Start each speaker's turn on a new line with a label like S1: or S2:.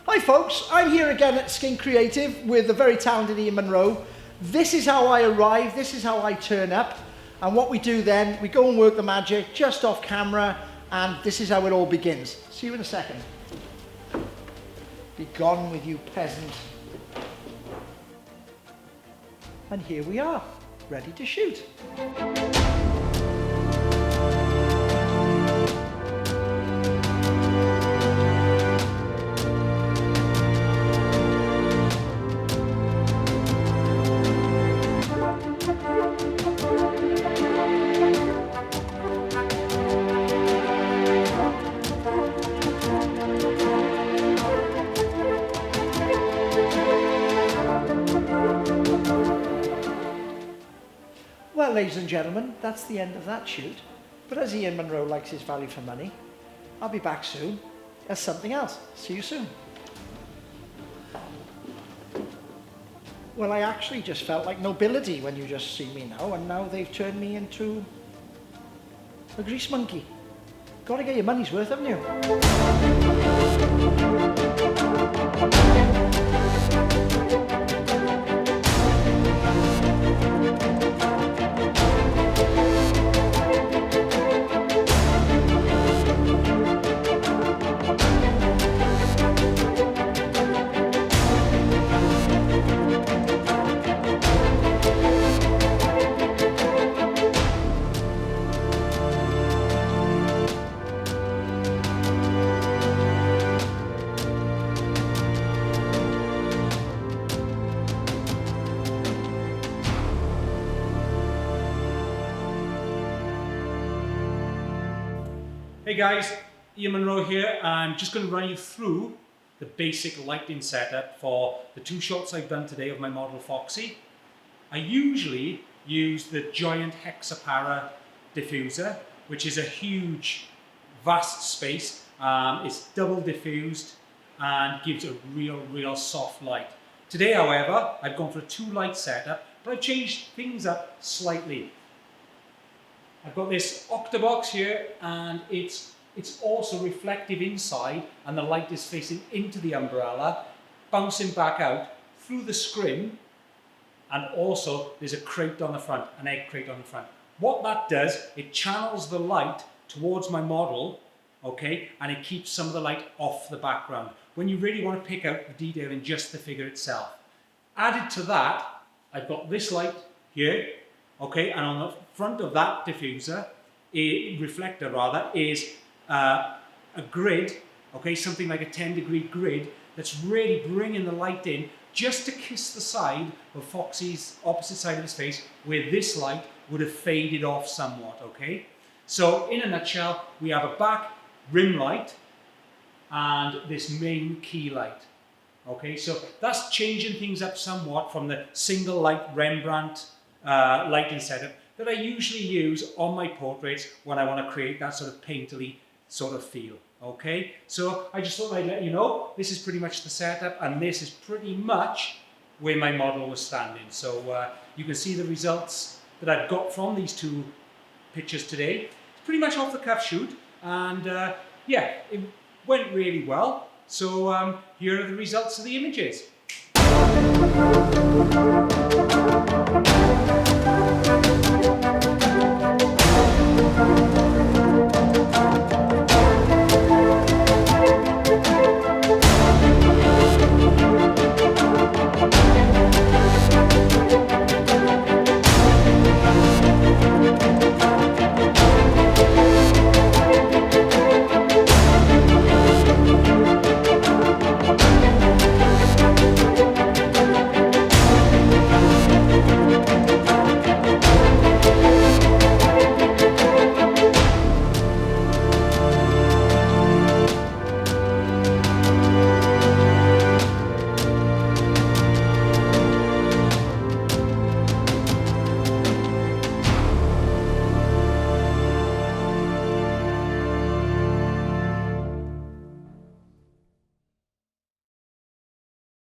S1: Hi folks, I'm here again at Skin Creative with the very talented Ian Munro. This is how I arrive, this is how I turn up, and what we do then, we go and work the magic just off camera, and this is how it all begins. See you in a second. Be gone with you peasant. And here we are, ready to shoot. Well, ladies and gentlemen, that's the end of that shoot. But as Ian Munro likes his value for money, I'll be back soon as something else. See you soon. Well, I actually just felt like nobility when you just see me now, and now they've turned me into a grease monkey. Got to get your money's worth, haven't you?
S2: Hey guys, Ian Munro here. I'm just going to run you through the basic lighting setup for the two shots I've done today of my model Foxy. I usually use the giant Hexapara diffuser, which is a huge, vast space. It's double diffused and gives a real soft light. Today, however, I've gone for a two light setup, but I've changed things up slightly. I've got this octabox here, and it's also reflective inside, and the light is facing into the umbrella, bouncing back out through the scrim, and also there's a crate on the front, an egg crate on the front. What that does, it channels the light towards my model, okay, and it keeps some of the light off the background when you really want to pick out the detail in just the figure itself. Added to that, I've got this light here. Okay, and on the front of that diffuser, reflector rather, is a grid, okay, something like a 10-degree grid that's really bringing the light in just to kiss the side of Foxy's opposite side of his face, where this light would have faded off somewhat, okay? So in a nutshell, we have a back rim light and this main key light, okay? So that's changing things up somewhat from the single light Rembrandt lighting setup that I usually use on my portraits when I want to create that sort of painterly sort of feel. Okay, so I just thought I'd let you know this is pretty much the setup, and this is pretty much where my model was standing. So you can see the results that I've got from these two pictures today. It's pretty much off the cuff shoot, and yeah, it went really well. So here are the results of the images.